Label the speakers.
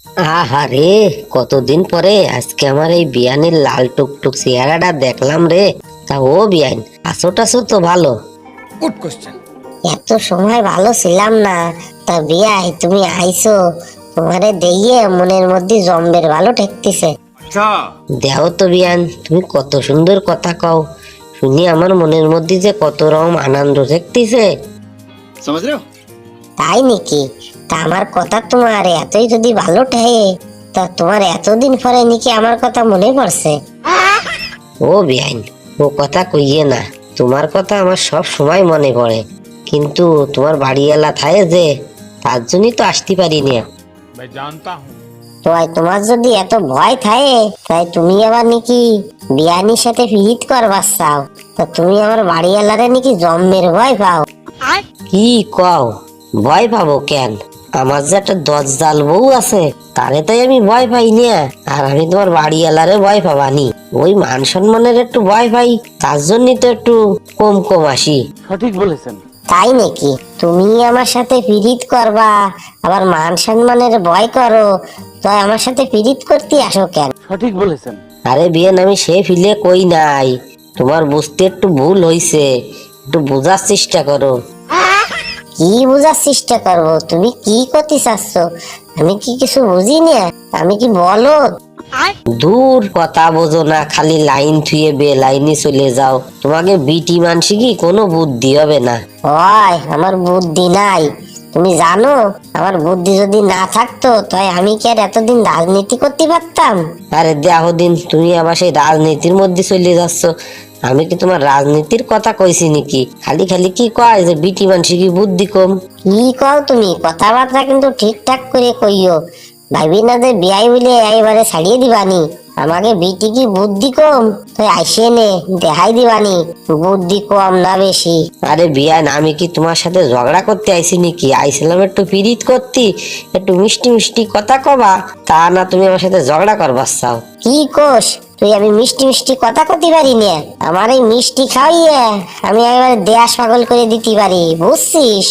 Speaker 1: আহারে, কতদিন পরে আজকে আমার এই বিয়ানের লাল টুকটুক চেহারাটা দেখলাম রে। তা ও বিয়ান, আসো টাসো তো ভালো?
Speaker 2: Good question.
Speaker 3: এত সময় ভালো ছিলাম না। তা বিয়াই তুমি আইছো, তোমারে দেইয়ে মনের মধ্যে জম্বের ভালো ঠেকতেছে।
Speaker 2: আচ্ছা,
Speaker 1: দেহ তো বিয়ান, তুমি কত সুন্দর কথা কও, শুনি আমার মনের মধ্যে যে কত রকম আনন্দ দেখতেছে।
Speaker 2: समझ रहे हो?
Speaker 3: তাই নাকি? তা আমার কথা তোমার এতই যদি ভালো ঠেকে, তা তোমার এতদিন পরে নাকি আমার কথা মনে পড়ছে?
Speaker 1: ও বিয়ান, ও কথা কইয়ে না, তোমার কথা আমার সব সময় মনে পড়ে, কিন্তু তোমার বাড়ি এলা থাকে যে, তার জন্যই তো আসতে পারি না।
Speaker 2: मैं जानता हूँ।
Speaker 3: তো তোমার যদি এত ভয় থাকে, তাই তুমি আবার নাকি বিয়ানির সাথে ফিহিত করবার চাও? তা তুমি আমার বাড়িওয়ালারে নাকি জম্মের ভয় পাও?
Speaker 1: কি কও? ভয় পাবো কেন? আমার যে একটা দজ্জাল বউ আছে, তারে তাই আমি ভয় পাই না। আর আমি তোমার বাড়িওয়ালারে ভয় পাবানি, ওই মান সম্মানের একটু ভয় পাই, তার জন্যই তো একটু কম কম আসি।
Speaker 3: তাই নাকি? তুমি আমার সাথে পিরিত করবা, আবার মান সম্মানের ভয় করো, তো আমার সাথে পিরিত করতে আসো কেন?
Speaker 1: আরে বিয়েন, আমি সে ফিলে কই নাই, তোমার বুঝতে একটু ভুল হইছে, একটু বোঝার চেষ্টা করো।
Speaker 3: কি বুঝার চেষ্টা করবো? তুমি কি করতে চাচ্ছ? আমি কি কিছু বুঝি না? আমি কি বলদ?
Speaker 1: দূর, কথা বোঝো না, খালি লাইন থুয়ে বে লাইনে চলে যাও। তোমাকে বিটি মানসি কি কোনো বুদ্ধি হবে না।
Speaker 3: হয় আমার বুদ্ধি নাই? তুমি জানো, আমার বুদ্ধি যদি না থাকতো তাই আমি কি আর এতদিন রাজনীতি করতে পারতাম?
Speaker 1: আরে দেহ দিন, তুমি আবার সেই রাজনীতির মধ্যে চলে যাচ্ছ। আমি কি তোমার রাজনীতির কথা কইছি নাকি? খালি খালি কি কয় যে বিটি মানসি কি বুদ্ধি কম?
Speaker 3: কি কও তুমি? কথাবার্তা কিন্তু ঠিকঠাক করে কইও, ভাবি না যে বিয়াই বলে এবারে ছাড়িয়ে দিবানি। আমাকে বিটি কি বুদ্ধি কম? তুই আইসে নে, দেখাই দিবানি বুদ্ধি কম না বেশি।
Speaker 1: আরে বিয়ান, আমি কি তোমার সাথে ঝগড়া করতে আইছি নাকি? আইছিলাম একটু পিরিত করতে, একটু মিষ্টি মিষ্টি কথা কবা, তা না তুমি আমার সাথে ঝগড়া করবার চাও।
Speaker 3: কি কোষ তুই? আমি মিষ্টি মিষ্টি কথা কইতে পারি না? আমার এই মিষ্টি খাইয়ে আমি একেবারে দেশ পাগল করে দিতে পারি, বুঝছিস?